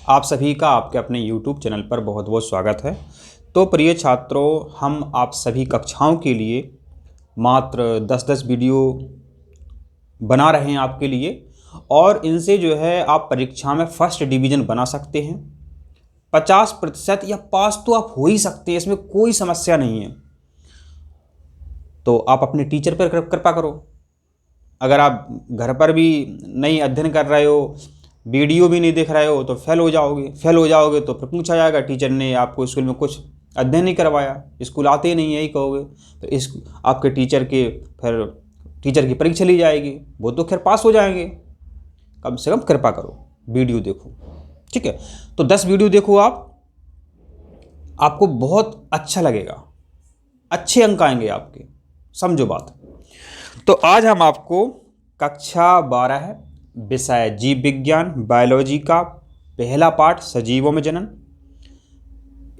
आप सभी का आपके अपने YouTube चैनल पर बहुत बहुत स्वागत है। तो प्रिय छात्रों, हम आप सभी कक्षाओं के लिए मात्र 10-10 वीडियो बना रहे हैं आपके लिए, और इनसे जो है आप परीक्षा में फर्स्ट डिवीज़न बना सकते हैं। 50% या पास तो आप हो ही सकते हैं, इसमें कोई समस्या नहीं है। तो आप अपने टीचर पर कृपा करो। अगर आप घर पर भी नहीं अध्ययन कर रहे हो, वीडियो भी नहीं देख रहे हो, तो फेल हो जाओगे तो फिर पूछा जाएगा टीचर ने आपको स्कूल में कुछ अध्ययन नहीं करवाया, स्कूल आते ही नहीं, यही कहोगे। तो इस आपके टीचर की परीक्षा ली जाएगी, वो तो खैर पास हो जाएंगे। कम से कम कृपा करो, वीडियो देखो, ठीक है। तो 10 वीडियो देखो आपको बहुत अच्छा लगेगा, अच्छे अंक आएंगे आपके, समझो बात। तो आज हम आपको कक्षा 12 विषय जीव विज्ञान बायोलॉजी का पहला पाठ सजीवों में जनन,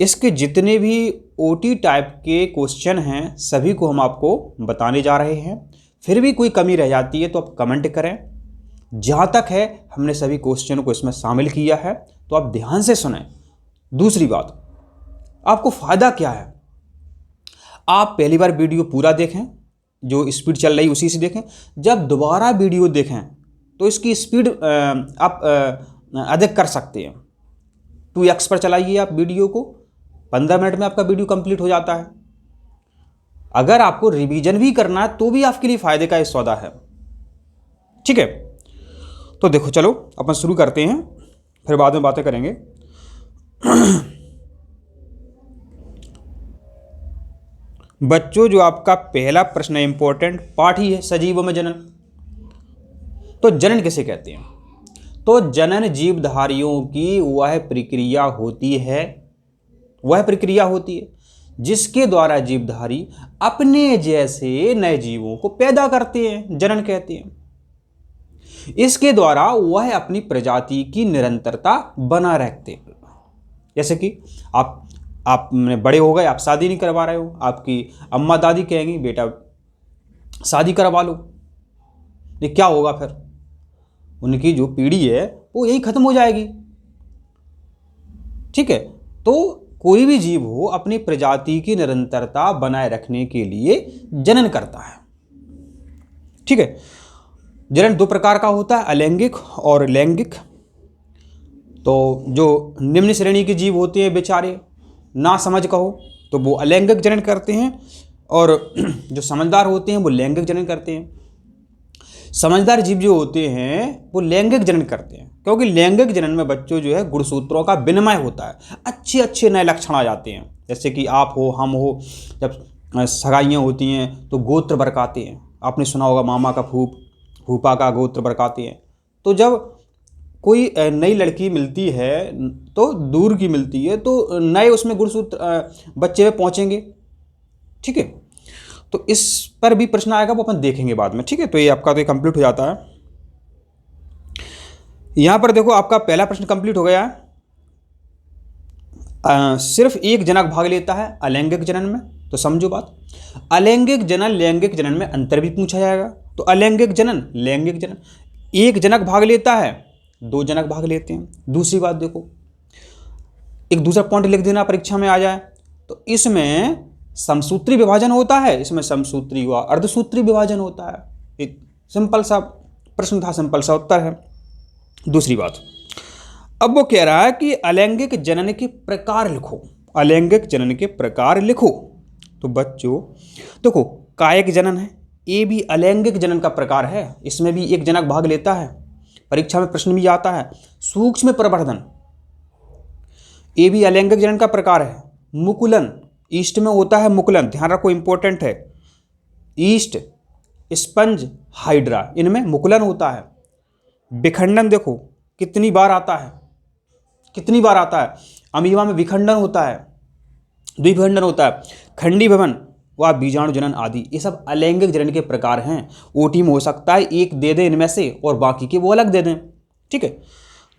इसके जितने भी ओटी टाइप के क्वेश्चन हैं सभी को हम आपको बताने जा रहे हैं। फिर भी कोई कमी रह जाती है तो आप कमेंट करें। जहाँ तक है हमने सभी क्वेश्चन को इसमें शामिल किया है, तो आप ध्यान से सुनें। दूसरी बात, आपको फ़ायदा क्या है, आप पहली बार वीडियो पूरा देखें, जो स्पीड चल रही उसी से देखें। जब दोबारा वीडियो देखें तो इसकी स्पीड आप अधिक कर सकते हैं। 2x पर चलाइए आप वीडियो को, 15 मिनट में आपका वीडियो कंप्लीट हो जाता है। अगर आपको रिवीजन भी करना है तो भी आपके लिए फ़ायदे का ये सौदा है, ठीक है। तो देखो, चलो अपन शुरू करते हैं, फिर बाद में बातें करेंगे। बच्चों, जो आपका पहला प्रश्न है, इंपॉर्टेंट पार्ट ही है, सजीवों में जनन। तो जनन किसे कहते हैं? तो जनन जीवधारियों की वह प्रक्रिया होती है जिसके द्वारा जीवधारी अपने जैसे नए जीवों को पैदा करते हैं, जनन कहते हैं। इसके द्वारा वह अपनी प्रजाति की निरंतरता बना रखते हैं। जैसे कि आप बड़े हो गए, आप शादी नहीं करवा रहे हो, आपकी अम्मा दादी कहेंगी बेटा शादी करवा लो, ये क्या होगा? फिर उनकी जो पीढ़ी है वो यही खत्म हो जाएगी, ठीक है। तो कोई भी जीव हो अपनी प्रजाति की निरंतरता बनाए रखने के लिए जनन करता है, ठीक है। जनन 2 प्रकार का होता है, अलैंगिक और लैंगिक। तो जो निम्न श्रेणी के जीव होते हैं बेचारे, ना समझ कहो, तो वो अलैंगिक जनन करते हैं, और जो समझदार होते हैं वो लैंगिक जनन करते हैं। समझदार जीव जो होते हैं वो लैंगिक जनन करते हैं, क्योंकि लैंगिक जनन में बच्चों जो है गुणसूत्रों का विनिमय होता है, अच्छे अच्छे नए लक्षण आ जाते हैं। जैसे कि आप हो, हम हो, जब सगाइयाँ होती हैं तो गोत्र बरकाते हैं। आपने सुना होगा मामा का फूफा का गोत्र बरकाते हैं। तो जब कोई नई लड़की मिलती है, तो दूर की मिलती है, तो नए उसमें गुणसूत्र बच्चे में पहुँचेंगे, ठीक है। तो इस पर भी प्रश्न आएगा, वो अपन देखेंगे बाद में, ठीक है। तो ये आपका तो ये कंप्लीट हो जाता है। यहाँ पर देखो, आपका पहला प्रश्न कंप्लीट हो गया है। सिर्फ एक जनक भाग लेता है अलैंगिक जनन में, तो समझो बात। अलैंगिक जनन लैंगिक जनन में अंतर भी पूछा जाएगा। तो अलैंगिक जनन लैंगिक जनन, एक जनक भाग लेता है, 2 जनक भाग लेते हैं। दूसरी बात देखो, एक दूसरा पॉइंट लिख देना परीक्षा में आ जाए, तो इसमें समसूत्री विभाजन होता है, इसमें समसूत्री व अर्धसूत्री विभाजन होता है। एक सिंपल सा प्रश्न था, सिंपल सा उत्तर है। दूसरी बात, अब वो कह रहा है कि अलैंगिक जनन के प्रकार लिखो, अलैंगिक जनन के प्रकार लिखो। तो बच्चों देखो, कायिक जनन है, ये भी अलैंगिक जनन का प्रकार है, इसमें भी एक जनक भाग लेता है, परीक्षा में प्रश्न भी आता है। सूक्ष्म प्रवर्धन, ये भी अलैंगिक जनन का प्रकार है। मुकुलन, ईस्ट में होता है मुकुलन, ध्यान रखो, इंपॉर्टेंट है। ईस्ट, स्पंज, हाइड्रा, इनमें मुकुलन होता है। विखंडन देखो कितनी बार आता है, अमीबा में विखंडन होता है, द्विविखंडन होता है। खंडी भवन व बीजाणु जनन आदि, ये सब अलैंगिक जनन के प्रकार हैं। ओटी में हो सकता है एक दे दें इनमें से और बाकी के वो अलग दे दें, ठीक है।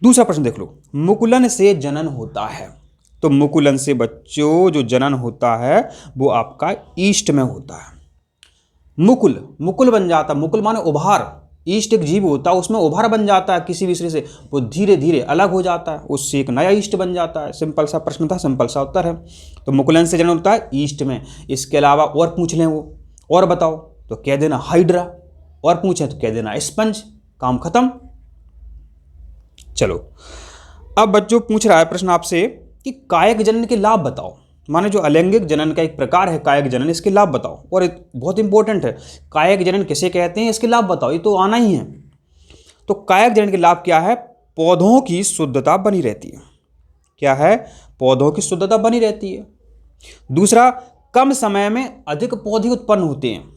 दूसरा प्रश्न देख लो, मुकुलन से जनन होता है। तो मुकुलन से बच्चों जो जनन होता है वो आपका ईस्ट में होता है। मुकुल बन जाता, मुकुल माने उभार, ईस्ट एक जीव होता है, उसमें उभार बन जाता है किसी भी से, वो धीरे धीरे अलग हो जाता है, उससे एक नया ईस्ट बन जाता है। सिंपल सा प्रश्न था, सिंपल सा उत्तर है। तो मुकुलन से जन्म होता है ईस्ट में। इसके अलावा और पूछ लें वो, और बताओ तो कह देना हाइड्रा, और पूछें तो कह देना स्पंज, काम खत्म। चलो अब बच्चों पूछ रहा है प्रश्न आपसे कि कायक जनन के लाभ बताओ। माने जो अलैंगिक जनन का एक प्रकार है कायक जनन, इसके लाभ बताओ। और बहुत इंपॉर्टेंट है, कायक जनन किसे कहते हैं, इसके लाभ बताओ, ये तो आना ही है। तो कायक जनन के लाभ क्या है? पौधों की शुद्धता बनी रहती है। क्या है? पौधों की शुद्धता बनी रहती है। दूसरा, कम समय में अधिक पौधे उत्पन्न होते हैं।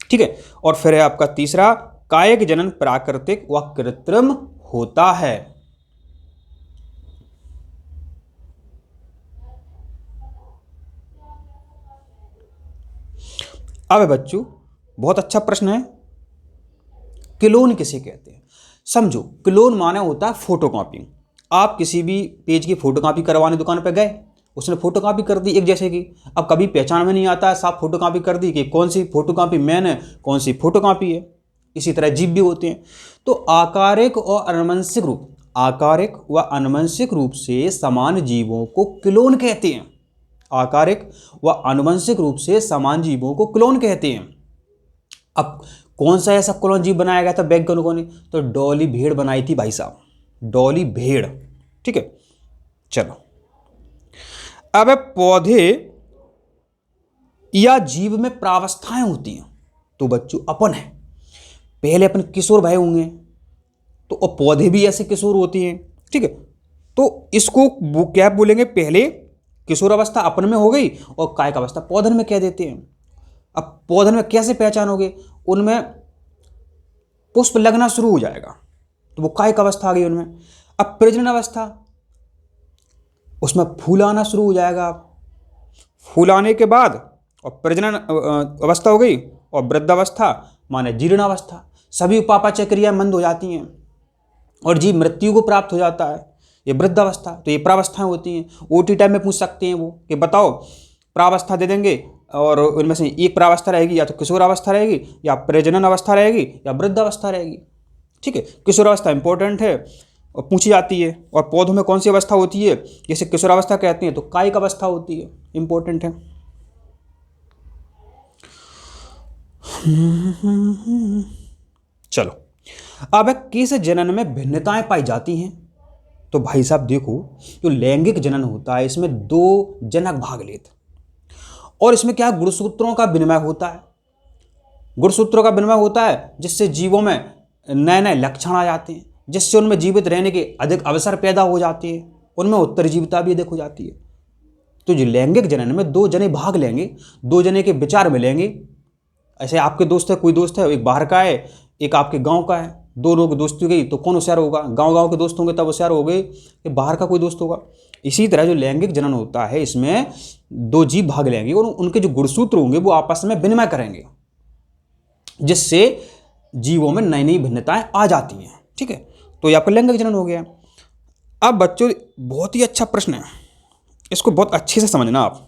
ठीक है। और फिर है आपका तीसरा, कायक जनन प्राकृतिक व कृत्रिम होता है। अब बच्चों बहुत अच्छा प्रश्न है, क्लोन किसे कहते हैं? समझो, क्लोन माने होता है फोटोकॉपी। आप किसी भी पेज की फोटोकॉपी करवाने दुकान पर गए, उसने फोटोकॉपी कर दी एक जैसे की। अब कभी पहचान में नहीं आता है, साफ फोटोकॉपी कर दी कि कौन सी फोटोकॉपी मैन है, कौन सी फोटोकॉपी है। इसी तरह जीव भी होते हैं। तो आकारिक और अनुवंशिक रूप, आकारिक व अनुवंशिक रूप से समान जीवों को क्लोन कहते हैं। आकारिक व आनुवंशिक रूप से समान जीवों को क्लोन कहते हैं। अब कौन सा ऐसा क्लोन जीव बनाया गया था वैज्ञानिकों ने? तो डॉली भेड़ बनाई थी भाई साहब, डॉली भेड़। ठीक है। चलो अब पौधे या जीव में प्रावस्थाएं होती हैं। तो बच्चों अपन है, पहले अपन किशोर भय होंगे, तो और पौधे भी ऐसे किशोर होती हैं। ठीक है। तो इसको वो क्या बोलेंगे? पहले किशोर अवस्था अपन में हो गई और कायिक अवस्था पौधन में कह देते हैं। अब पौधन में कैसे पहचानोगे? उनमें पुष्प लगना शुरू हो जाएगा, तो वो कायिक अवस्था आ गई उनमें। अब प्रजनन अवस्था, उसमें फूल आना शुरू हो जाएगा। फूल आने के बाद और प्रजनन अवस्था हो गई, और वृद्धावस्था माने जीर्णावस्था, सभी उपापचय क्रियाएं मंद हो जाती हैं और जीव मृत्यु को प्राप्त हो जाता है। ये वृद्धावस्था। तो ये प्रावस्थाएं होती हैं। ओटी टाइम में पूछ सकते हैं वो कि बताओ प्रावस्था दे देंगे, और उनमें से एक प्रावस्था रहेगी, या तो किशोर अवस्था रहेगी, या प्रजनन अवस्था रहेगी, या वृद्धावस्था रहेगी। ठीक है। किशोर अवस्था इंपॉर्टेंट है और पूछी जाती है। और पौधों में कौन सी अवस्था होती है? जैसे किशोर अवस्था कहते हैं, तो कायिक अवस्था होती है, इंपॉर्टेंट है। चलो अब किस जनन में भिन्नताएं पाई जाती हैं? तो भाई साहब देखो, जो लैंगिक जनन होता है इसमें दो जनक भाग लेते, और इसमें क्या गुणसूत्रों का विनिमय होता है। गुणसूत्रों का विनिमय होता है जिससे जीवों में नए नए लक्षण आ जाते हैं, जिससे उनमें जीवित रहने के अधिक अवसर पैदा हो जाते हैं, उनमें उत्तरजीविता भी अधिक हो जाती है। तो जो लैंगिक जनन में दो जने भाग लेंगे, दो जने के विचार मिलेंगे। ऐसे आपके दोस्त है, कोई दोस्त है, एक बाहर का है, एक आपके गांव का है, दो लोग दोस्ती हो गई, तो कौन होशियार होगा? गांव के दोस्त होंगे तब होशियार हो गए कि बाहर का कोई दोस्त होगा। इसी तरह जो लैंगिक जनन होता है इसमें दो जीव भाग लेंगे और उनके जो गुणसूत्र होंगे वो आपस में विनिमय करेंगे, जिससे जीवों में नई नई भिन्नताएं आ जाती हैं। ठीक है। तो ये आपका लैंगिक जनन हो गया। अब बच्चों बहुत ही अच्छा प्रश्न है, इसको बहुत अच्छे से समझना आप।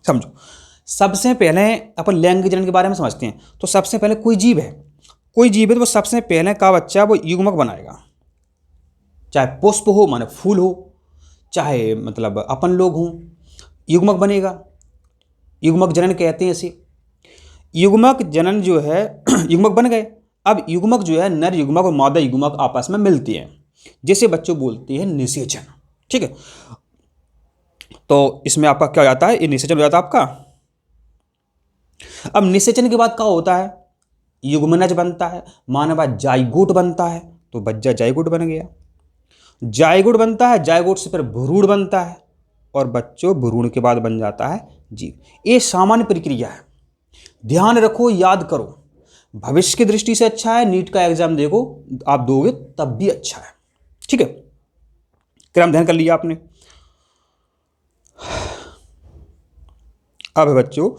समझो, सबसे पहले अपन लैंगिक जनन के बारे में समझते हैं। तो सबसे पहले कोई जीव है तो वो सबसे पहले का बच्चा वो युग्मक बनाएगा, चाहे पुष्प हो माने फूल हो, चाहे मतलब अपन लोग हों, युग्मक बनेगा। युग्मक जनन कहते हैं इसे। युग्मक जनन जो है युग्मक बन गए। अब युग्मक जो है नर युग्मक और मादा युग्मक आपस में मिलती हैं, जिसे बच्चों बोलते हैं निषेचन। ठीक है। तो इसमें आपका क्या हो जाता है? ये निषेचन हो जाता है आपका। अब निषेचन के बाद क्या होता है? युग्मनज बनता है, मानवा जाइगोट बनता है। तो बच्चा जाइगोट बन गया। जाइगोट बनता है, जाइगोट से फिर भ्रूण बनता है, और बच्चों भ्रूण के बाद बन जाता है जीव। ये सामान्य प्रक्रिया है, ध्यान रखो, याद करो। भविष्य की दृष्टि से अच्छा है, नीट का एग्जाम देखो आप दोगे तब भी अच्छा है। ठीक है। क्रम ध्यान कर लिया आपने। अब बच्चों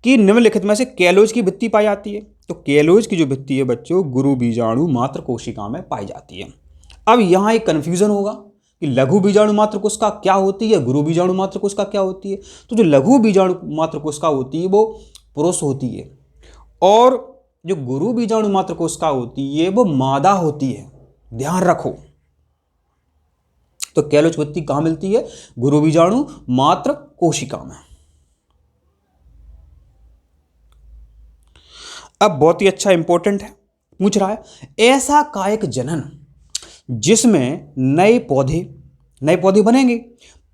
कि निम्नलिखित में से कैलोज की भित्ति पाई जाती है। तो कैलोज की जो भित्ति है बच्चों गुरु बीजाणु मात्र कोशिका में पाई जाती है। अब यहाँ एक कन्फ्यूजन होगा कि लघु बीजाणु मात्र कोशिका क्या होती है, गुरु बीजाणु मात्र कोशिका क्या होती है। तो जो लघु बीजाणु मात्र कोशिका होती है वो पुरुष होती है, और जो गुरु बीजाणु मात्र कोशिका होती है वो मादा होती है, ध्यान रखो। तो कैलोचपत्ती कहां मिलती है? गुरु बीजाणु मात्र कोशिका में। अब बहुत ही अच्छा इंपॉर्टेंट है, पूछ रहा है ऐसा कायिक जनन जिसमें नए पौधे बनेंगे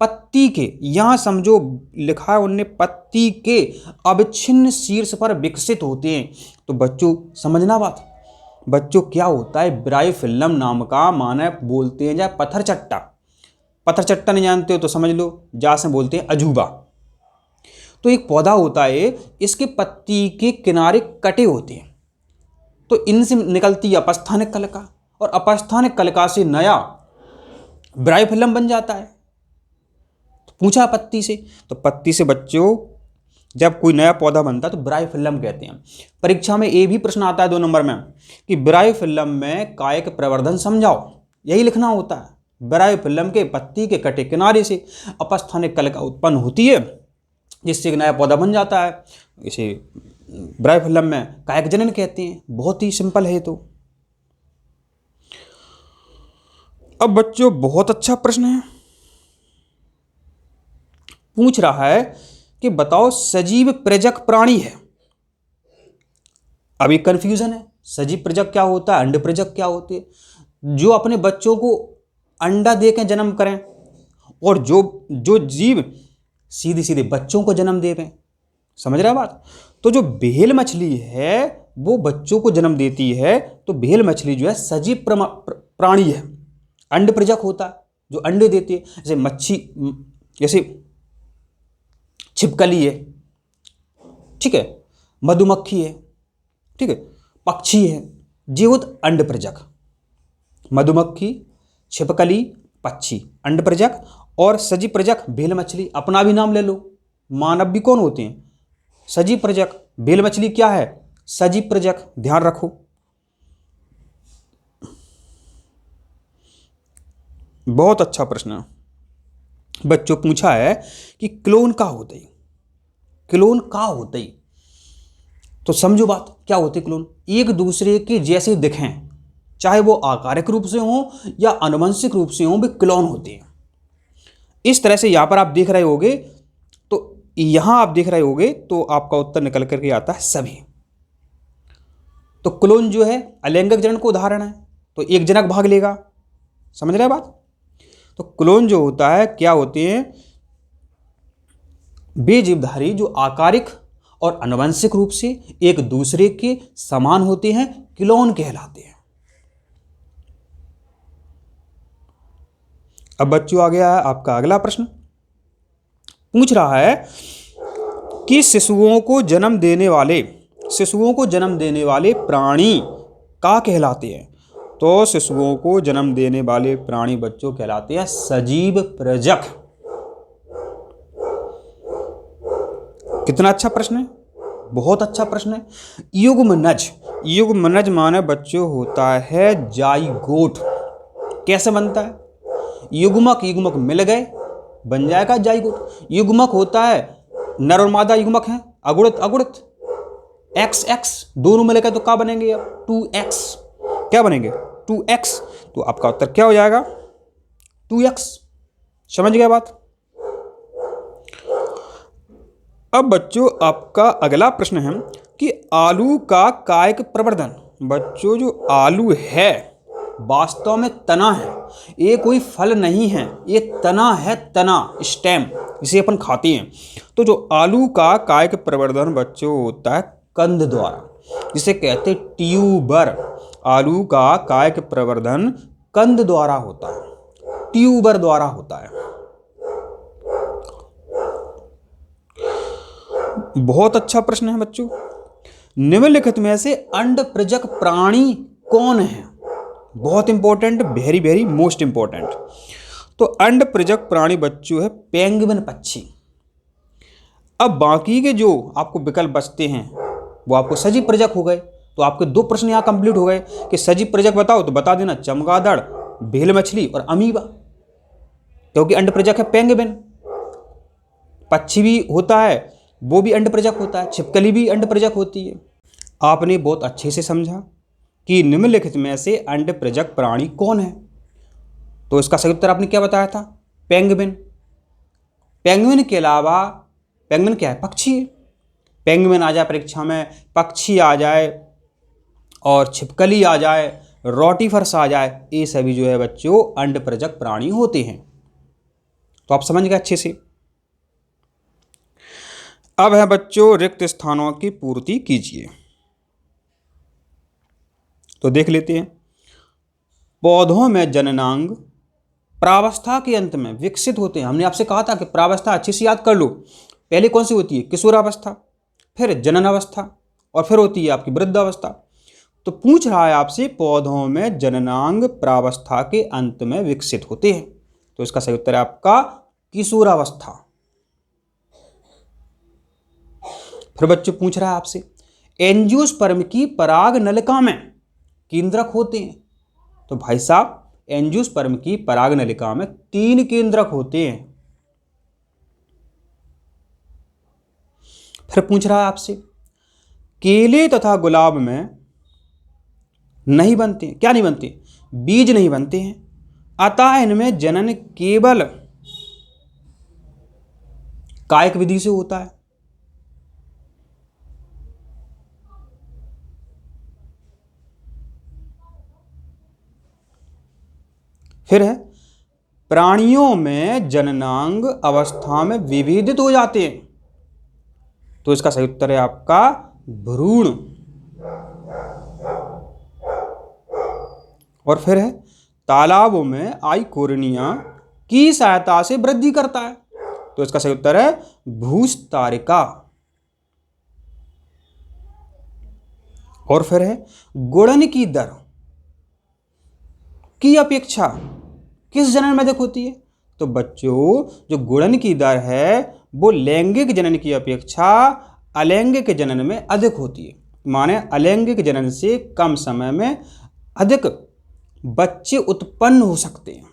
पत्ती के, यहां समझो लिखा है उनने, पत्ती के अविच्छिन्न शीर्ष पर विकसित होते हैं। तो बच्चों समझना बात, बच्चों क्या होता है ब्रायोफिल्लम नाम का, माने बोलते हैं या पत्थर चट्टा नहीं जानते हो तो समझ लो, जा से बोलते हैं अजूबा। तो एक पौधा होता है, इसके पत्ती के किनारे कटे होते हैं, तो इनसे निकलती है अपस्थानिक कलिका, और अपस्थानिक कलिका से नया ब्रायोफिल्लम बन जाता है। तो पूछा पत्ती से, तो पत्ती से बच्चों जब कोई नया पौधा बनता है तो ब्रायोफिल्लम कहते हैं। परीक्षा में ये भी प्रश्न आता है 2 नंबर में कि ब्रायोफिल्लम में कायिक प्रवर्धन समझाओ, यही लिखना होता है। ब्रायोफिल्लम के पत्ती के कटे किनारे से अपस्थानिक कलिका उत्पन्न होती है, जिससे एक नया पौधा बन जाता है। इसे ब्रायोफिल्लम में कायिक जनन कहते हैं। बहुत ही सिंपल है। तो अब बच्चों बहुत अच्छा प्रश्न है, पूछ रहा है कि बताओ सजीव प्रजक प्राणी है। अब एक कंफ्यूजन है, सजीव प्रजक क्या होता है, अंड प्रजक क्या होते हैं? जो अपने बच्चों को अंडा देकर जन्म करें, और जो जीव सीधे सीधे बच्चों को जन्म दे रहे हैं, समझ रहे बात? तो जो व्हेल मछली है वो बच्चों को जन्म देती है, तो व्हेल मछली जो है सजीव प्राणी है, अंड प्रजक होता है, जो अंडे देती है। जैसे मच्छी, जैसे छिपकली है, ठीक है, मधुमक्खी है, ठीक है, पक्षी है, जीवत अंड प्रजक। मधुमक्खी, छिपकली, पक्षी अंड प्रजक, और सजीव प्रजक व्हेल मछली। अपना भी नाम ले लो, मानव भी कौन होते हैं? सजीव प्रजक। व्हेल मछली क्या है? सजीव प्रजक, ध्यान रखो। बहुत अच्छा प्रश्न है बच्चों, पूछा है कि क्लोन का होते ही, क्लोन का होते ही, तो समझो बात क्या होते क्लोन? एक दूसरे के जैसे दिखें, चाहे वो आकारिक रूप से हो या आनुवंशिक रूप से हो, वे क्लोन होते हैं। इस तरह से यहां पर आप देख रहे होगे, तो यहां आप देख रहे होगे तो आपका उत्तर निकल करके आता है सभी। तो क्लोन जो है अलैंगिक जनन को उदाहरण है, तो एक जनक भाग लेगा, समझ रहे बात? तो क्लोन जो होता है क्या होते हैं? वे जीवधारी जो आकारिक और आनुवंशिक रूप से एक दूसरे के समान होते हैं, क्लोन कहलाते हैं। अब बच्चों आ गया है आपका अगला प्रश्न, पूछ रहा है कि शिशुओं को जन्म देने वाले प्राणी का कहलाते हैं। तो शिशुओं को जन्म देने वाले प्राणी बच्चों कहलाते हैं सजीव प्रजक। कितना अच्छा प्रश्न है, बहुत अच्छा प्रश्न है। युग्मनज माने बच्चों होता है जाइगोट। कैसे बनता है? युग्मक मिल गए, बन जाएगा जाइगोट। युग्मक होता है, नर और मादा युग्मक है, अगुणित XX दोनों मिल गए तो क्या बनेंगे? अब 2X, क्या बनेंगे? 2X। तो आपका उत्तर क्या हो जाएगा? 2X। समझ गए बात? अब बच्चों आपका अगला प्रश्न है कि आलू का कायिक प्रवर्धन। बच्चों जो आलू है वास्तव में तना है, ये कोई फल नहीं है, ये तना है, तना, स्टेम, इसे अपन खाते हैं। तो जो आलू का कायिक प्रवर्धन बच्चों होता है कंद द्वारा, जिसे कहते हैं ट्यूबर। आलू का कायिक प्रवर्धन कंद द्वारा होता है, ट्यूबर द्वारा होता है। बहुत अच्छा प्रश्न है बच्चों। निम्नलिखित में से अंड प्रजक प्राणी कौन है? बहुत important, very very most important. तो अंड प्रजक प्राणी बच्चों है पेंगुइन पक्षी। अब बाकी के जो आपको विकल्प बचते हैं वो आपको सजीव प्रजक हो गए। तो आपके 2 प्रश्न यहाँ कंप्लीट हो गए कि सजीव प्रजक बताओ, तो बता देना चमगादड़, व्हेल मछली और अमीबा, क्योंकि अंड प्रजक है पेंगुइन। पक्षी भी होता है, वो भी अंड प्रजक होता है, छिपकली भी अंड प्रजक होती है। आपने बहुत अच्छे से समझा कि निम्नलिखित में से अंडप्रजक प्राणी कौन है। तो इसका सही उत्तर आपने क्या बताया था? पेंगुइन। पेंगुइन के अलावा, पेंगुइन क्या है? पक्षी है। पेंगुइन आ जाए परीक्षा में, पक्षी आ जाए और छिपकली आ जाए, रोटीफर्स आ जाए, ये सभी जो है बच्चों अंडप्रजक प्राणी होते हैं। तो आप समझ गए अच्छे से। अब है बच्चों रिक्त स्थानों की पूर्ति कीजिए। तो देख लेते हैं। पौधों में जननांग प्रावस्था के अंत में विकसित होते हैं। हमने आपसे कहा था कि प्रावस्था अच्छे से याद कर लो। पहले कौन सी होती है? किशोरावस्था, फिर जनन अवस्था, और फिर होती है आपकी वृद्धावस्था। तो पूछ रहा है आपसे पौधों में जननांग प्रावस्था के अंत में विकसित होते हैं। तो इसका सही उत्तर है आपका किशोरावस्था। फिर बच्चों पूछ रहा है आपसे एंजियोस्पर्म की पराग नलिका में केंद्रक होते हैं। तो भाई साहब एंजियोस्पर्म की पराग नलिका में 3 केंद्रक होते हैं। फिर पूछ रहा है आपसे केले तथा गुलाब में नहीं बनते। क्या नहीं बनते? बीज नहीं बनते हैं, अतः इनमें जनन केवल कायिक विधि से होता है। फिर है प्राणियों में जननांग अवस्था में विभेदित हो जाते हैं। तो इसका सही उत्तर है आपका भ्रूण। और फिर है तालाबों में आइकोरनिया की सहायता से वृद्धि करता है। तो इसका सही उत्तर है भूस्तारिका। और फिर है गुणन की दर की अपेक्षा किस जनन में अधिक होती है? तो बच्चों जो गुणन की दर है वो लैंगिक जनन की अपेक्षा अलैंगिक जनन में अधिक होती है। माने अलैंगिक जनन से कम समय में अधिक बच्चे उत्पन्न हो सकते हैं।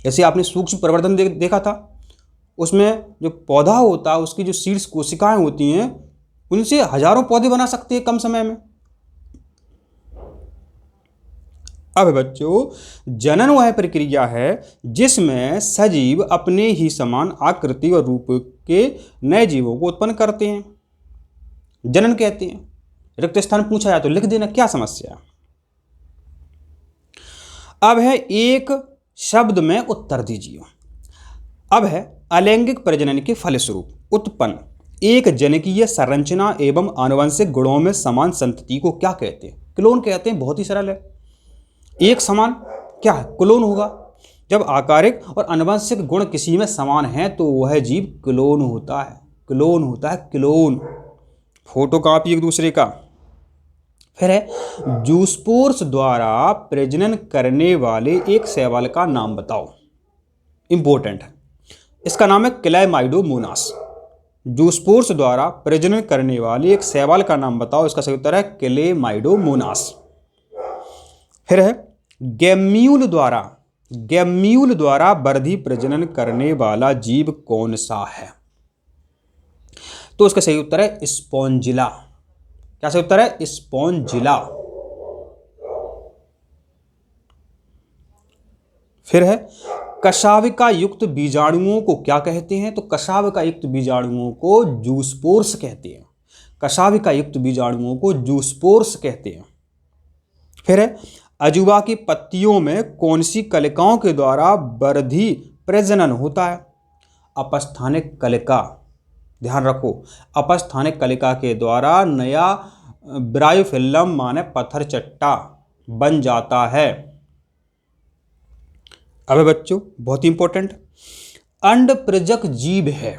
जैसे आपने सूक्ष्म प्रवर्धन देखा था, उसमें जो पौधा होता है उसकी जो सीड्स कोशिकाएं होती हैं उनसे हजारों पौधे बना सकते हैं कम समय में। अब बच्चों जनन वह प्रक्रिया है जिसमें सजीव अपने ही समान आकृति और रूप के नए जीवों को उत्पन्न करते हैं, जनन कहते हैं। रिक्त स्थान पूछा जाए तो लिख देना, क्या समस्या। अब है एक शब्द में उत्तर दीजिए। अब है अलैंगिक प्रजनन के फलस्वरूप उत्पन्न एक जनकीय संरचना एवं आनुवंशिक गुणों में समान संतति को क्या कहते हैं? क्लोन कहते हैं। बहुत ही सरल है। एक समान क्या है? क्लोन होगा। जब आकारिक और आनुवंशिक गुण किसी में समान हैं तो वह जीव क्लोन होता है। क्लोन होता है, क्लोन। फोटोकॉपी एक दूसरे का। फिर है जूस्पोर्स द्वारा प्रजनन करने वाले एक शैवाल का नाम बताओ। इंपॉर्टेंट है। इसका नाम है क्लैमाइडोमोनास। जूस्पोर्स द्वारा प्रजनन करने वाले एक शैवाल का नाम बताओ। इसका सही उत्तर है क्लैमाइडोमोनास। फिर है गैम्यूल द्वारा वर्धी प्रजनन करने वाला जीव कौन सा है? तो इसका सही उत्तर है स्पॉन्जिला। क्या सही उत्तर है? स्पॉन्जिला। फिर है कशाविका युक्त बीजाणुओं को क्या कहते हैं? तो कशाविका युक्त बीजाणुओं को जूस्पोर्स कहते हैं। कशाविका युक्त बीजाणुओं को जूस्पोर्स कहते हैं। फिर है अजूबा की पत्तियों में कौन सी कलिकाओं के द्वारा वर्धी प्रजनन होता है? अपस्थानिक कलिका। ध्यान रखो, अपस्थानिक कलिका के द्वारा नया ब्रायोफिल्म माने पत्थर चट्टा बन जाता है। अब बच्चों बहुत ही इंपॉर्टेंट, अंडप्रजक जीव है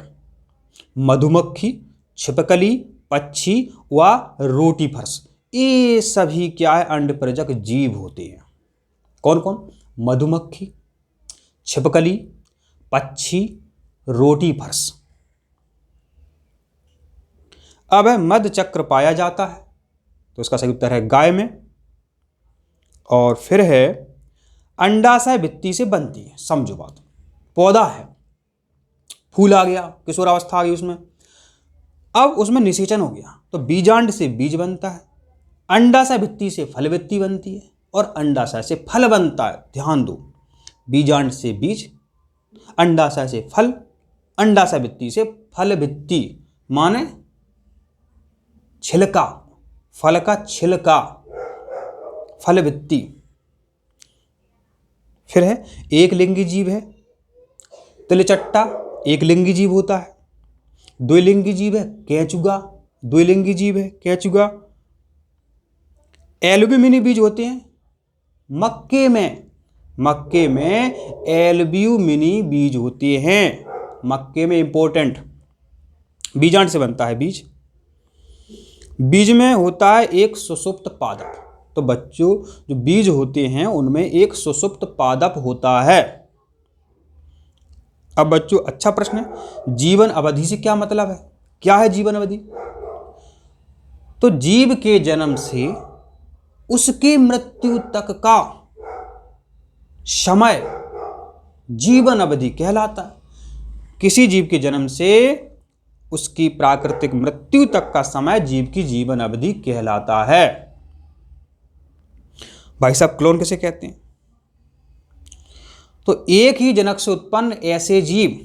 मधुमक्खी, छिपकली, पक्षी व रोटीफर्स। ये सभी क्या है? अंडप्रजक जीव होते हैं। कौन कौन? मधुमक्खी, छिपकली, पक्षी, रोटीफर्स। अब है मध चक्र पाया जाता है। तो इसका सही उत्तर है गाय में। और फिर है अंडाशय भित्ति से बनती है। समझो बात, पौधा है, फूल आ गया, किशोरावस्था आ गई उसमें। अब उसमें निषेचन हो गया तो बीजांड से बीज बनता है, अंडाशय भित्ति से फल भित्ति बनती है और अंडाशय से फल बनता है। ध्यान दो, बीजांड से बीज, अंडाशय से फल, अंडाशय भित्ति से फल भित्ति माने छिलका, फल का छिलका, फल भित्ति। फिर है एक लिंगी जीव है तिलचट्टा, एक लिंगी जीव होता है। द्विलिंगी जीव है केंचुआ, द्विलिंगी जीव है केंचुआ। एल्ब्यूमिनी बीज होते हैं मक्के में एल्ब्यूमिनी बीज होते हैं, मक्के में इंपॉर्टेंट। बीजांड से बनता है बीज, बीज में होता है एक सुषुप्त पादप। तो बच्चों जो बीज होते हैं उनमें एक सुषुप्त पादप होता है। अब बच्चों अच्छा प्रश्न है, जीवन अवधि से क्या मतलब है? क्या है जीवन अवधि? तो जीव के जन्म से उसके मृत्यु तक का समय जीवन अवधि कहलाता है। किसी जीव के जन्म से उसकी प्राकृतिक मृत्यु तक का समय जीव की जीवन अवधि कहलाता है। भाई साहब क्लोन किसे कहते हैं? तो एक ही जनक से उत्पन्न ऐसे जीव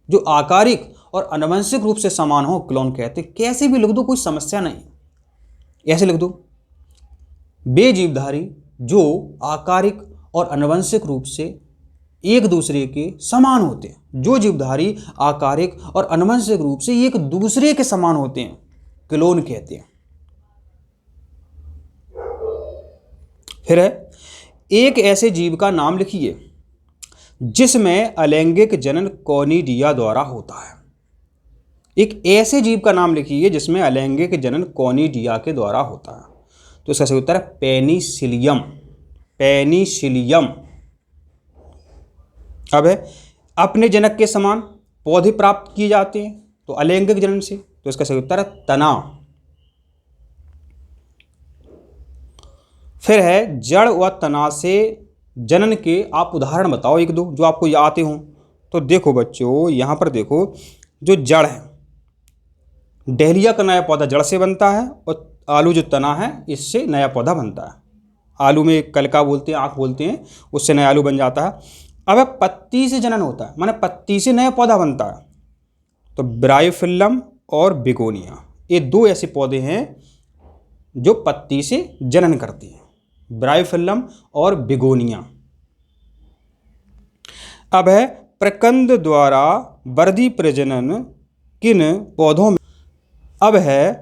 जो आकारिक और आनुवंशिक रूप से समान हो क्लोन कहते हैं। कैसे भी लिख दो, कोई समस्या नहीं, ऐसे लिख दो, वे जीवधारी जो आकारिक और आनुवंशिक रूप से एक दूसरे के समान होते हैं। जो जीवधारी आकारिक और आनुवंशिक रूप से एक दूसरे के समान होते हैं क्लोन कहते हैं। फिर है एक ऐसे जीव का नाम लिखिए जिसमें अलैंगिक जनन कॉनिडिया द्वारा होता है। एक ऐसे जीव का नाम लिखिए जिसमें अलैंगिक जनन कॉनिडिया के द्वारा होता है। तो इसका सही उत्तर है पेनिसिलियम, पेनिसिलियम। अब है अपने जनक के समान पौधे प्राप्त किए जाते हैं तो अलैंगिक जनन से। तो इसका सही उत्तर है तना। फिर है जड़ व तना से जनन के आप उदाहरण बताओ एक दो जो आपको आते हों। तो देखो बच्चों यहाँ पर देखो, जो जड़ है, डहलिया का नया पौधा जड़ से बनता है और आलू जो तना है इससे नया पौधा बनता है। आलू में कलका बोलते हैं, आँख बोलते हैं, उससे नया आलू बन जाता है। अब पत्ती से जनन होता है, माने पत्ती से नया पौधा बनता है। तो ब्रायोफिल्लम और बिगोनिया, ये दो ऐसे पौधे हैं जो पत्ती से जनन करते हैं, ब्रायोफिल्लम और बिगोनिया। अब है प्रकंद द्वारा वर्धी प्रजनन किन पौधों में? अब है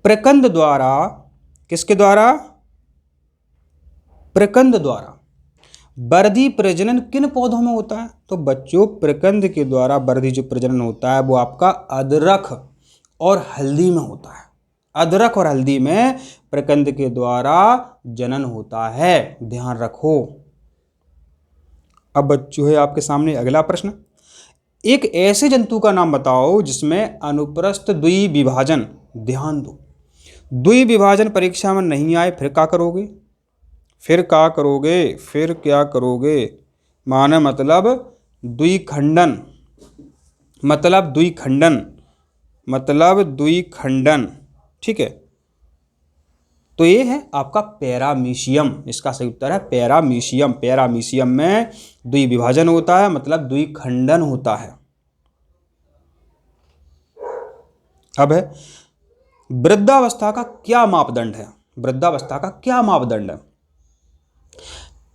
प्रकंद द्वारा, किसके द्वारा? प्रकंद द्वारा वर्धी प्रजनन किन पौधों में होता है? तो बच्चों प्रकंद के द्वारा वर्धी जो प्रजनन होता है वो आपका अदरक और हल्दी में होता है। अदरक और हल्दी में प्रकंद के द्वारा जनन होता है, ध्यान रखो। अब बच्चों है आपके सामने अगला प्रश्न, एक ऐसे जंतु का नाम बताओ जिसमें अनुप्रस्थ द्विविभाजन, ध्यान दो, द्विविभाजन परीक्षा में नहीं आए फिर क्या करोगे? फिर क्या करोगे? फिर क्या करोगे? माने मतलब द्विखंडन, मतलब द्विखंडन, मतलब द्विखंडन, ठीक है। तो ये है आपका पैरामीशियम, इसका सही उत्तर है पैरामीशियम। पैरामीशियम में द्विविभाजन होता है, मतलब द्विखंडन होता है। अब है वृद्धावस्था का क्या मापदंड है? वृद्धावस्था का क्या मापदंड है?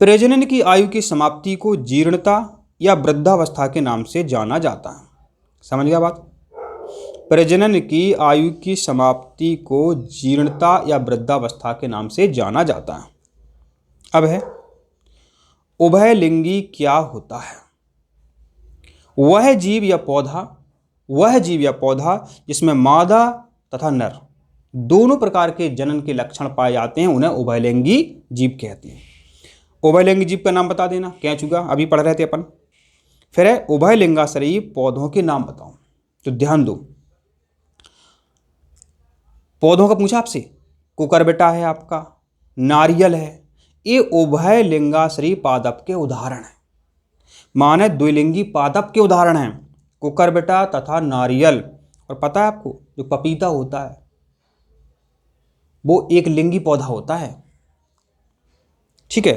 प्रजनन की आयु की समाप्ति को जीर्णता या वृद्धावस्था के नाम से जाना जाता है। समझ गया बात? प्रजनन की आयु की समाप्ति को जीर्णता या वृद्धावस्था के नाम से जाना जाता है। अब है उभयलिंगी क्या होता है? वह जीव या पौधा जिसमें मादा तथा नर दोनों प्रकार के जनन के लक्षण पाए जाते हैं, उन्हें उभयलिंगी जीव कहते हैं। उभयलिंगी जीव का नाम बता देना, केंचुआ अभी पढ़ रहे थे अपन। फिर है उभयलिंगाश्रयी पौधों के नाम बताओ। तो ध्यान दो, पौधों का पूछा आपसे, कुकुरबिटा है आपका, नारियल है, ये उभयलिंगाश्रयी पादप के उदाहरण हैं, माने द्विलिंगी पादप के उदाहरण हैं। कुकुरबिटा तथा नारियल। और पता है आपको, जो पपीता होता है वो एक लिंगी पौधा होता है। ठीक है,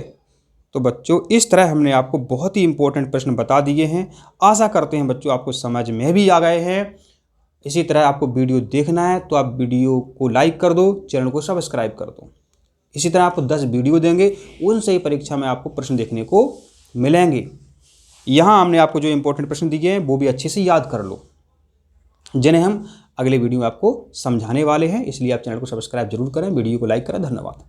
तो बच्चों इस तरह हमने आपको बहुत ही इंपॉर्टेंट प्रश्न बता दिए हैं। आशा करते हैं बच्चों आपको समझ में भी आ गए हैं। इसी तरह आपको वीडियो देखना है तो आप वीडियो को लाइक कर दो, चैनल को सब्सक्राइब कर दो। इसी तरह आपको 10 वीडियो देंगे, उनसे ही परीक्षा में आपको प्रश्न देखने को मिलेंगे। यहाँ हमने आपको जो इंपॉर्टेंट प्रश्न दिए हैं वो भी अच्छे से याद कर लो, जिन्हें हम अगले वीडियो में आपको समझाने वाले हैं। इसलिए आप चैनल को सब्सक्राइब जरूर करें, वीडियो को लाइक करें। धन्यवाद।